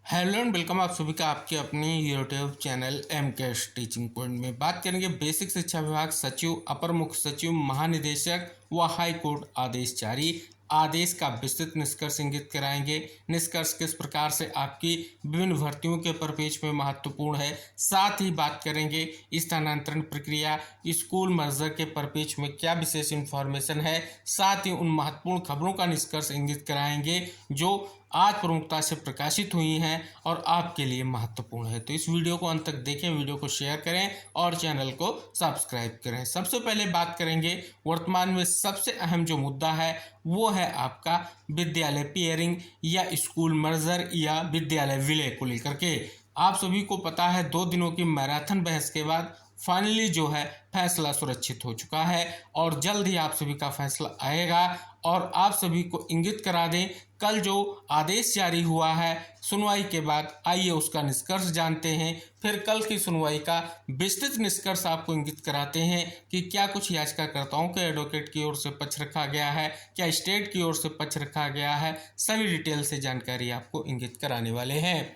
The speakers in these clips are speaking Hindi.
हेलो एंड वेलकम आप सभी का आपके अपनी YouTube channel MKS teaching point में बात करेंगे बेसिक शिक्षा विभाग सचिव, अपर मुख्य सचिव, महानिदेशक व हाई कोर्ट आदेश जारी। आदेश का विस्तृत निष्कर्ष इंगित कराएंगे। निष्कर्ष किस प्रकार से आपकी विभिन्न भर्तियों के परिपेक्ष में महत्वपूर्ण है। साथ ही बात करेंगे स्थानांतरण प्रक्रिया, स्कूल मर्जर के परिपेक्ष में क्या विशेष इन्फॉर्मेशन है। साथ ही उन महत्वपूर्ण खबरों का निष्कर्ष इंगित कराएंगे जो आज प्रमुखता से प्रकाशित हुई हैं और आपके लिए महत्वपूर्ण है। तो इस वीडियो को अंत तक देखें, वीडियो को शेयर करें और चैनल को सब्सक्राइब करें। सबसे पहले बात करेंगे वर्तमान में सबसे अहम जो मुद्दा है वो है आपका विद्यालय पेयरिंग या स्कूल मर्जर या विद्यालय विलय को लेकर के। आप सभी को पता है 2 दिनों की मैराथन बहस के बाद फाइनली जो है फैसला सुरक्षित हो चुका है और जल्द ही आप सभी का फैसला आएगा। और आप सभी को इंगित करा दें, कल जो आदेश जारी हुआ है सुनवाई के बाद, आइए उसका निष्कर्ष जानते हैं। फिर कल की सुनवाई का विस्तृत निष्कर्ष आपको इंगित कराते हैं कि क्या कुछ याचिकाकर्ताओं के एडवोकेट की ओर से पक्ष रखा गया है, क्या स्टेट की ओर से पक्ष रखा गया है। सभी डिटेल से जानकारी आपको इंगित कराने वाले हैं।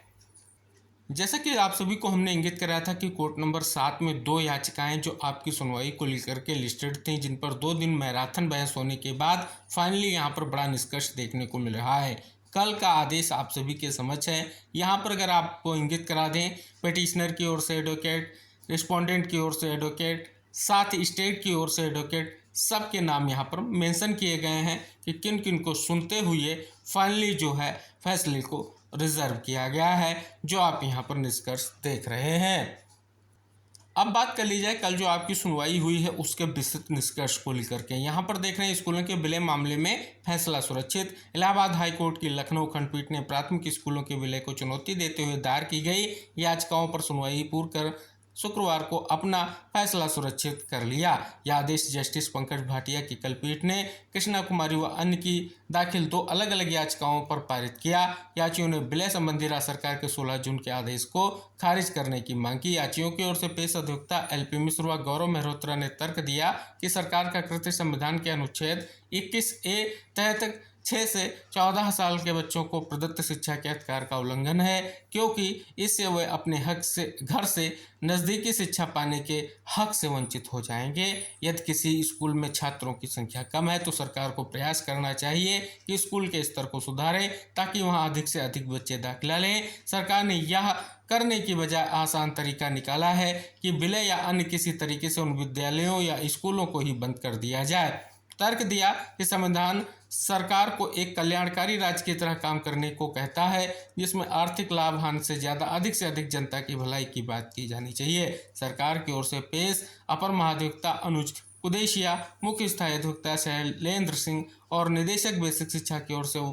जैसा कि आप सभी को हमने इंगित कराया था कि कोर्ट नंबर 7 में 2 याचिकाएं जो आपकी सुनवाई को लेकर के लिस्टेड थी, जिन पर 2 दिन मैराथन बहस होने के बाद फाइनली यहां पर बड़ा निष्कर्ष देखने को मिल रहा है। कल का आदेश आप सभी के समक्ष है। यहां पर अगर आपको इंगित करा दें, पिटिशनर की ओर से एडवोकेट, रिस्पोंडेंट की ओर से एडवोकेट, साथ ही स्टेट की ओर से एडवोकेट, सबके नाम यहाँ पर मेंशन किए गए हैं कि किन किन को सुनते हुए फाइनली जो है फैसले को रिजर्व किया गया है, जो आप यहाँ पर निष्कर्ष देख रहे हैं। अब बात कर ली जाए कल जो आपकी सुनवाई हुई है उसके विस्तृत निष्कर्ष को लेकर के। यहाँ पर देख रहे हैं स्कूलों के विलय मामले में फैसला सुरक्षित। इलाहाबाद हाई कोर्ट की लखनऊ खंडपीठ ने प्राथमिक स्कूलों के विलय को चुनौती देते हुए दायर की गई याचिकाओं पर सुनवाई पूर्ण कर शुक्रवार को अपना फैसला सुरक्षित कर लिया। यह आदेश जस्टिस पंकज भाटिया की कल पीठ ने कृष्णा कुमारी व अन्य की दाखिल 2 अलग अलग याचिकाओं पर पारित किया। याचियों ने विलय संबंधी राज्य सरकार के 16 जून के आदेश को खारिज करने की मांग की। याचियों की ओर से पेश अधिवक्ता LP मिश्र व गौरव मेहरोत्रा ने तर्क दिया कि सरकार का कृत्य संविधान के अनुच्छेद 21A तहत 6 से 14 साल के बच्चों को प्रदत्त शिक्षा के अधिकार का उल्लंघन है, क्योंकि इससे वे अपने हक से घर से नज़दीकी शिक्षा पाने के हक से वंचित हो जाएंगे। यदि किसी स्कूल में छात्रों की संख्या कम है तो सरकार को प्रयास करना चाहिए कि स्कूल के स्तर को सुधारे ताकि वहां अधिक से अधिक बच्चे दाखिला लें। सरकार ने यह करने की बजाय आसान तरीका निकाला है कि विलय या अन्य किसी तरीके से उन विद्यालयों या स्कूलों को ही बंद कर दिया जाए। तर्क दिया कि संविधान सरकार को एक कल्याणकारी राज्य की तरह काम करने को कहता है, जिसमें आर्थिक लाभ हानि से अधिक जनता की भलाई की बात की जानी चाहिए। सरकार की ओर से पेश अपर महाधिवक्ता अनुज कुदेशिया, मुख्य स्थायी अधिवक्ता शैलेंद्र सिंह और निदेशक बेसिक शिक्षा की ओर से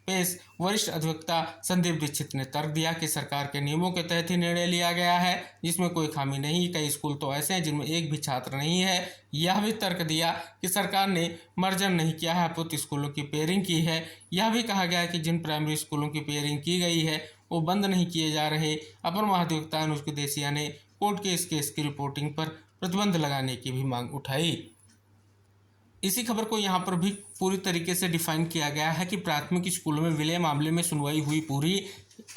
पेश वरिष्ठ अधिवक्ता संदीप दीक्षित ने तर्क दिया कि सरकार के नियमों के तहत ही निर्णय लिया गया है, जिसमें कोई खामी नहीं। कई स्कूल तो ऐसे हैं जिनमें एक भी छात्र नहीं है। यह भी तर्क दिया कि सरकार ने मर्जर नहीं किया है, अपितु स्कूलों की पेयरिंग की है। यह भी कहा गया है कि जिन प्राइमरी स्कूलों की पेयरिंग की गई है वो बंद नहीं किए जा रहे। अपर महाधिवक्ता अनुज कुदेशिया ने कोर्ट के इस केस की रिपोर्टिंग पर प्रतिबंध लगाने की भी मांग उठाई। इसी खबर को यहाँ पर भी पूरी तरीके से डिफाइन किया गया है कि प्राथमिक स्कूलों में विलय मामले में सुनवाई हुई पूरी।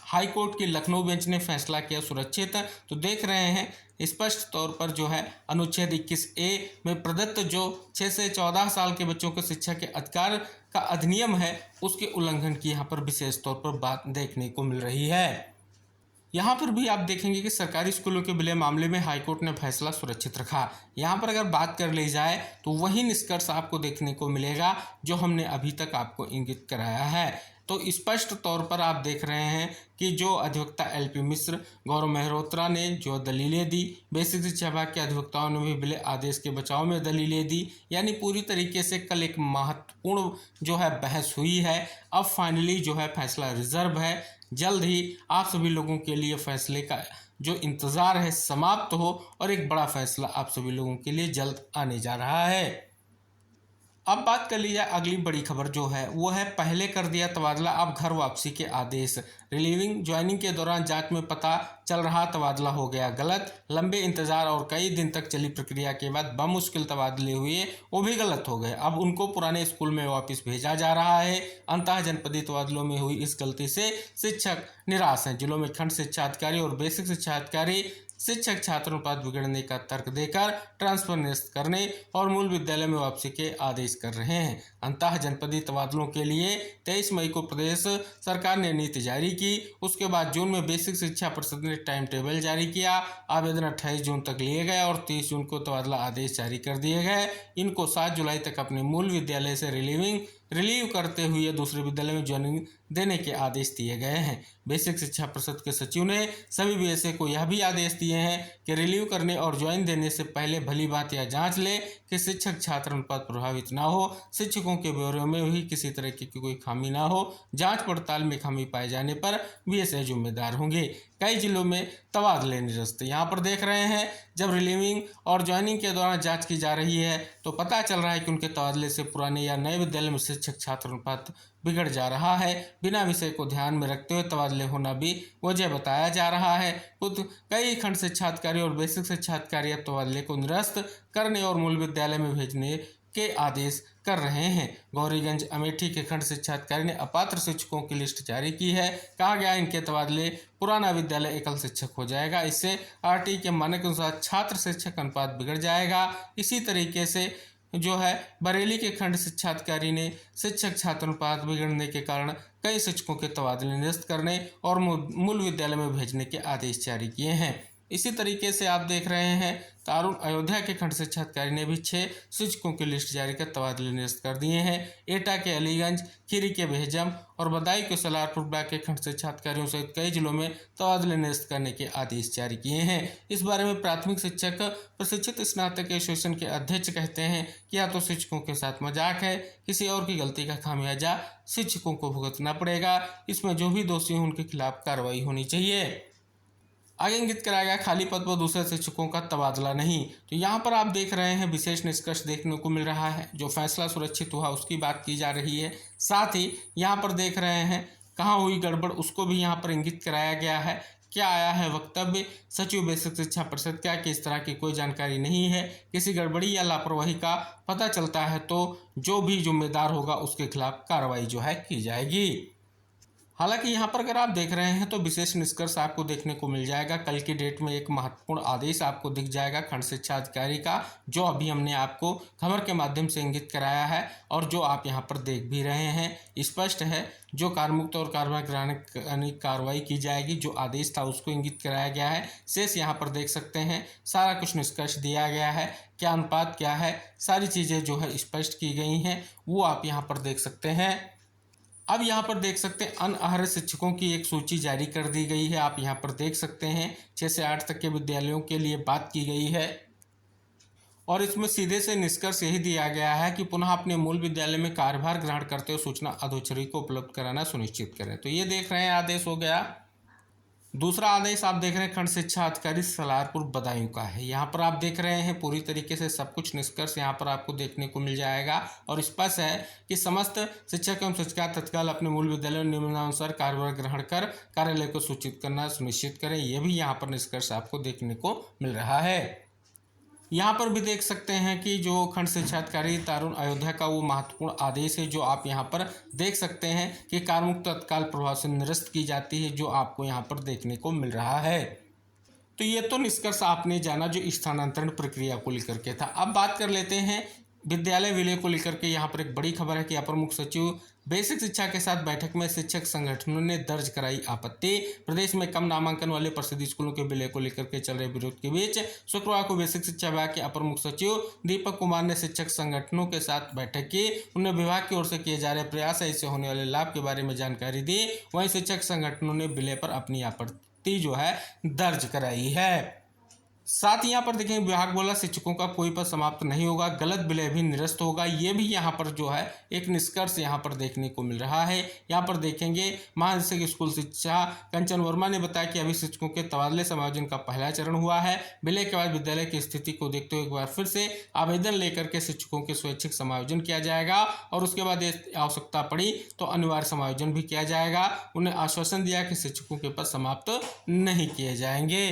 हाई कोर्ट की लखनऊ बेंच ने फैसला किया सुरक्षित। तो देख रहे हैं स्पष्ट तौर पर जो है अनुच्छेद 21A में प्रदत्त जो 6 से 14 साल के बच्चों को शिक्षा के अधिकार का अधिनियम है उसके उल्लंघन की यहाँ पर विशेष तौर पर बात देखने को मिल रही है। यहाँ पर भी आप देखेंगे कि सरकारी स्कूलों के विलय मामले में हाईकोर्ट ने फैसला सुरक्षित रखा। यहाँ पर अगर बात कर ली जाए तो वही निष्कर्ष आपको देखने को मिलेगा जो हमने अभी तक आपको इंगित कराया है। तो स्पष्ट तौर पर आप देख रहे हैं कि जो अधिवक्ता LP मिश्र, गौरव मेहरोत्रा ने जो दलीलें दी, बेसिक शिक्षा विभाग के अधिवक्ताओं ने भी विलय आदेश के बचाव में दलीलें दी। यानी पूरी तरीके से कल एक महत्वपूर्ण जो है बहस हुई है। अब फाइनली जो है फैसला रिजर्व है। जल्द ही आप सभी लोगों के लिए फैसले का जो इंतज़ार है समाप्त हो और एक बड़ा फैसला आप सभी लोगों के लिए जल्द आने जा रहा है। अब बात कर ली जाए अगली बड़ी खबर जो है वो है पहले कर दिया तबादला, अब घर वापसी के आदेश। रिलीविंग ज्वाइनिंग के दौरान जांच में पता चल रहा तबादला हो गया गलत। लंबे इंतजार और कई दिन तक चली प्रक्रिया के बाद बमुश्किल तबादले हुए, वो भी गलत हो गए। अब उनको पुराने स्कूल में वापस भेजा जा रहा है। अंतः जनपदीय तबादलों में हुई इस गलती से शिक्षक निराश हैं। जिलों में खंड शिक्षा अधिकारी और बेसिक शिक्षा अधिकारी शिक्षक छात्र अनुपात बिगड़ने का तर्क देकर ट्रांसफर निरस्त करने और मूल विद्यालय में वापसी के आदेश कर रहे हैं। अंतः जनपदीय तबादलों के लिए 23 मई को प्रदेश सरकार ने नीति जारी की। उसके बाद जून में बेसिक शिक्षा परिषद ने टाइम टेबल जारी किया। आवेदन 28 जून तक लिए गए और 30 जून को तबादला आदेश जारी कर दिए गए। इनको 7 जुलाई तक अपने मूल विद्यालय से रिलीव करते हुए दूसरे विद्यालय में ज्वाइनिंग देने के आदेश दिए गए हैं। बेसिक शिक्षा परिषद के सचिव ने सभी बीएसए को यह भी आदेश दिए हैं कि रिलीव करने और ज्वाइन देने से पहले भली बात यह जांच ले कि शिक्षक छात्र अनुपात प्रभावित ना हो, शिक्षकों के ब्यौरे में भी किसी तरह की कोई खामी ना हो। जांच पड़ताल में खामी पाए जाने पर बीएसए जिम्मेदार होंगे। कई जिलों में तबादले निरस्त। यहाँ पर देख रहे हैं जब रिलीविंग और ज्वाइनिंग के दौरान जांच की जा रही है तो पता चल रहा है कि उनके तबादले से पुराने या नए विद्यालय में शिक्षक छात्र अनुपात बिगड़ जा रहा है। बिना विषय को ध्यान में रखते हुए तबादले होना भी वजह बताया जा रहा है। कई खंड शिक्षा अधिकारी और बेसिक शिक्षा अधिकारी अब तबादले को निरस्त करने और मूल विद्यालय में भेजने के आदेश कर रहे हैं। गौरीगंज अमेठी के खंड शिक्षा अधिकारी ने अपात्र शिक्षकों की लिस्ट जारी की है। कहा गया इनके तबादले पुराना विद्यालय एकल शिक्षक हो जाएगा। इससे आरटी के मानक के अनुसार छात्र शिक्षक अनुपात बिगड़ जाएगा। इसी तरीके से जो है बरेली के खंड शिक्षा अधिकारी ने शिक्षक छात्र अनुपात बिगड़ने के कारण कई शिक्षकों के तबादले निरस्त करने और मूल विद्यालय में भेजने के आदेश जारी किए हैं। इसी तरीके से आप देख रहे हैं तारुण अयोध्या के खंड शिक्षा अधिकारी ने भी 6 शिक्षकों की लिस्ट जारी कर तबादले निरस्त कर दिए हैं। एटा के अलीगंज, खीरी के बेहजम और बदायूं के सलारपुर ब्लॉक के खंड शिक्षा अधिकारियों सहित कई जिलों में तबादले निरस्त करने के आदेश जारी किए हैं। इस बारे में प्राथमिक शिक्षक प्रशिक्षित स्नातक एसोसिएशन के अध्यक्ष कहते हैं कि या तो शिक्षकों के साथ मजाक है, किसी और की गलती का खामियाजा शिक्षकों को भुगतना पड़ेगा। इसमें जो भी दोषी हो उनके खिलाफ कार्रवाई होनी चाहिए। आगे इंगित कराया गया खाली पद पर दूसरे शिक्षकों का तबादला नहीं। तो यहाँ पर आप देख रहे हैं विशेष निष्कर्ष देखने को मिल रहा है। जो फैसला सुरक्षित हुआ उसकी बात की जा रही है। साथ ही यहाँ पर देख रहे हैं कहाँ हुई गड़बड़ उसको भी यहाँ पर इंगित कराया गया है। क्या आया है वक्तव्य सचिव बेसिक शिक्षा परिषद का कि इस तरह की कोई जानकारी नहीं है। किसी गड़बड़ी या लापरवाही का पता चलता है तो जो भी जिम्मेदार होगा उसके खिलाफ कार्रवाई जो है की जाएगी। हालांकि यहाँ पर अगर आप देख रहे हैं तो विशेष निष्कर्ष आपको देखने को मिल जाएगा। कल की डेट में एक महत्वपूर्ण आदेश आपको दिख जाएगा खंड शिक्षा अधिकारी का, जो अभी हमने आपको खबर के माध्यम से इंगित कराया है और जो आप यहाँ पर देख भी रहे हैं। स्पष्ट है जो कारमुक्त और कार्रवाई की जाएगी। जो आदेश था उसको इंगित कराया गया है। शेष यहाँ पर देख सकते हैं सारा कुछ निष्कर्ष दिया गया है। क्या अनुपात क्या है, सारी चीज़ें जो है स्पष्ट की गई हैं, वो आप यहाँ पर देख सकते हैं। अब यहाँ पर देख सकते हैं अनअर्ह शिक्षकों की एक सूची जारी कर दी गई है। आप यहाँ पर देख सकते हैं 6 से 8 तक के विद्यालयों के लिए बात की गई है और इसमें सीधे से निष्कर्ष यही दिया गया है कि पुनः अपने मूल विद्यालय में कार्यभार ग्रहण करते हुए सूचना अधोक्षरी को उपलब्ध कराना सुनिश्चित करें। तो ये देख रहे हैं आदेश हो गया। दूसरा आदेश आप देख रहे हैं खंड शिक्षा अधिकारी सलारपुर बदायूं का है। यहाँ पर आप देख रहे हैं पूरी तरीके से सब कुछ निष्कर्ष यहाँ पर आपको देखने को मिल जाएगा और स्पष्ट है कि समस्त शिक्षक एवं शिक्षिका तत्काल अपने मूल विद्यालय निम्नानुसार कार्यभार ग्रहण कर कार्यालय को सूचित करना सुनिश्चित करें। यह भी यहाँ पर निष्कर्ष आपको देखने को मिल रहा है। यहाँ पर भी देख सकते हैं कि जो खंड शिक्षा अधिकारी तारुण अयोध्या का वो महत्वपूर्ण आदेश है, जो आप यहाँ पर देख सकते हैं कि कार्यमुक्त तत्काल प्रभाव से निरस्त की जाती है, जो आपको यहाँ पर देखने को मिल रहा है। तो ये तो निष्कर्ष आपने जाना जो स्थानांतरण प्रक्रिया को लेकर के था। अब बात कर लेते हैं विद्यालय विलय को लेकर के। यहाँ पर एक बड़ी खबर है कि अपर मुख्य सचिव बेसिक शिक्षा के साथ बैठक में शिक्षक संगठनों ने दर्ज कराई आपत्ति। प्रदेश में कम नामांकन वाले प्रसिद्ध स्कूलों के विलय को लेकर के चल रहे विरोध के बीच शुक्रवार को बेसिक शिक्षा विभाग के अपर मुख्य सचिव दीपक कुमार ने शिक्षक संगठनों के साथ बैठक की। उन्हें विभाग की ओर से किए जा रहे प्रयास इससे होने वाले लाभ के बारे में जानकारी दी। वहीं शिक्षक संगठनों ने विलय पर अपनी आपत्ति जो है दर्ज कराई है। साथ ही यहाँ पर देखेंगे विभाग बोला शिक्षकों का कोई पद समाप्त नहीं होगा, गलत विलय भी निरस्त होगा। ये भी यहाँ पर जो है एक निष्कर्ष यहाँ पर देखने को मिल रहा है। यहाँ पर देखेंगे महानिदेशक स्कूल शिक्षा कंचन वर्मा ने बताया कि अभी शिक्षकों के तबादले समायोजन का पहला चरण हुआ है। विलय के बाद विद्यालय की स्थिति को देखते हुए एक बार फिर से आवेदन लेकर के शिक्षकों के स्वैच्छिक समायोजन किया जाएगा और उसके बाद आवश्यकता पड़ी तो अनिवार्य समायोजन भी किया जाएगा। उन्हें आश्वासन दिया कि शिक्षकों के पद समाप्त नहीं किए जाएंगे।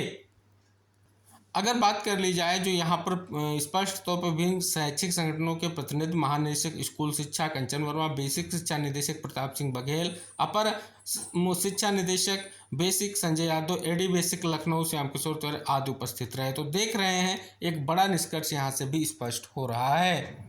अगर बात कर ली जाए जो यहाँ पर स्पष्ट तौर पर विभिन्न शैक्षिक संगठनों के प्रतिनिधि महानिदेशक स्कूल शिक्षा कंचन वर्मा, बेसिक शिक्षा निदेशक प्रताप सिंह बघेल, अपर शिक्षा निदेशक basic Sanjay Yadav, AD basic Lucknow Shyam Kishore Tiwari आदि उपस्थित रहे। तो देख रहे हैं एक बड़ा निष्कर्ष यहाँ से भी स्पष्ट हो रहा है।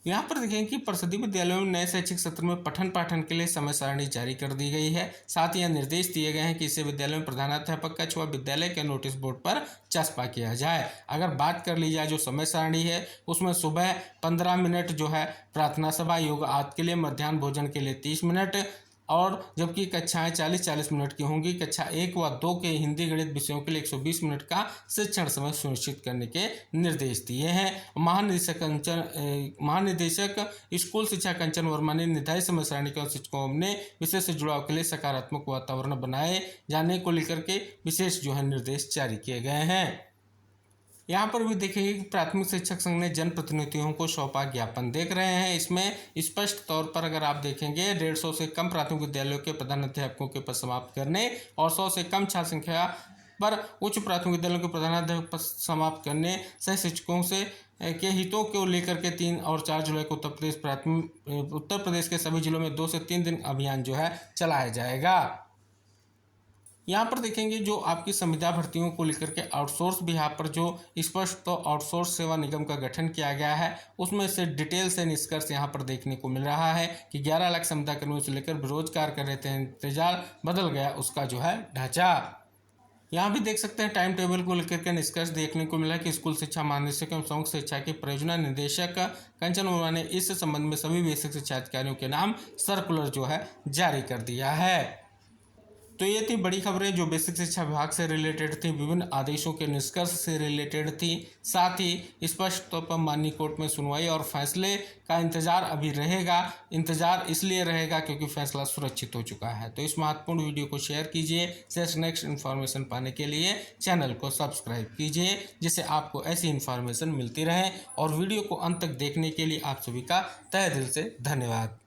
यहाँ पर देखें कि परिषदीय विद्यालयों में नए शैक्षिक सत्र में पठन पाठन के लिए समय सारणी जारी कर दी गई है। साथ ही यह निर्देश दिए गए हैं कि इसे विद्यालय में प्रधानाध्यापक कक्ष व विद्यालय के नोटिस बोर्ड पर चस्पा किया जाए। अगर बात कर ली जाए जो समय सारणी है उसमें सुबह 15 मिनट जो है प्रार्थना सभा योग आदि के लिए, मध्याह्न भोजन के लिए 30 मिनट और जबकि कक्षाएं 40-40 मिनट की होंगी। कक्षा 1 व 2 के हिंदी गणित विषयों के लिए 120 मिनट का शिक्षण समय सुनिश्चित करने के निर्देश दिए हैं। महानिदेशक स्कूल शिक्षा कंचन वर्मा ने निर्धारित समय सारणी के शिक्षकों ने विषय से जुड़ाव के लिए सकारात्मक वातावरण बनाए जाने को लेकर के विशेष जो है निर्देश जारी किए गए हैं। यहाँ पर भी देखेंगे कि प्राथमिक शिक्षक संघ ने जनप्रतिनिधियों को सौंपा ज्ञापन। देख रहे हैं इसमें स्पष्ट तौर पर अगर आप देखेंगे 150 से कम प्राथमिक विद्यालयों के प्रधानाध्यापकों के पद समाप्त करने और 100 से कम छात्र संख्या पर उच्च प्राथमिक विद्यालयों के प्रधानाध्यापक पद समाप्त करने सह शिक्षकों से के हितों को लेकर के 3 और 4 जुलाई को उत्तर प्रदेश के सभी जिलों में 2 से 3 दिन अभियान जो है चलाया जाएगा। यहाँ पर देखेंगे जो आपकी संविदा भर्तियों को लेकर के आउटसोर्स भी यहाँ पर जो स्पष्ट तो आउटसोर्स सेवा निगम का गठन किया गया है उसमें से डिटेल से निष्कर्ष यहाँ पर देखने को मिल रहा है कि 11 लाख संविदा कर्मियों से लेकर बेरोजगार कर रहे थे इंतजार, बदल गया उसका जो है ढांचा। यहाँ भी देख सकते हैं टाइम टेबल को लेकर के निष्कर्ष देखने को मिला कि स्कूल शिक्षा महानिदेशक एवं समग्र शिक्षा के परियोजना निदेशक कंचन वर्मा ने इस संबंध में सभी बेसिक शिक्षा अधिकारियों के नाम सर्कुलर जो है जारी कर दिया है। तो ये थी बड़ी खबरें जो बेसिक शिक्षा विभाग से रिलेटेड थी, विभिन्न आदेशों के निष्कर्ष से रिलेटेड थी। साथ ही स्पष्ट तौर पर माननीय कोर्ट में सुनवाई और फैसले का इंतजार अभी रहेगा। इंतजार इसलिए रहेगा क्योंकि फैसला सुरक्षित हो चुका है। तो इस महत्वपूर्ण वीडियो को शेयर कीजिए। नेक्स्ट इन्फॉर्मेशन पाने के लिए चैनल को सब्सक्राइब कीजिए जिससे आपको ऐसी इन्फॉर्मेशन मिलती रहे। और वीडियो को अंत तक देखने के लिए आप सभी का तहे दिल से धन्यवाद।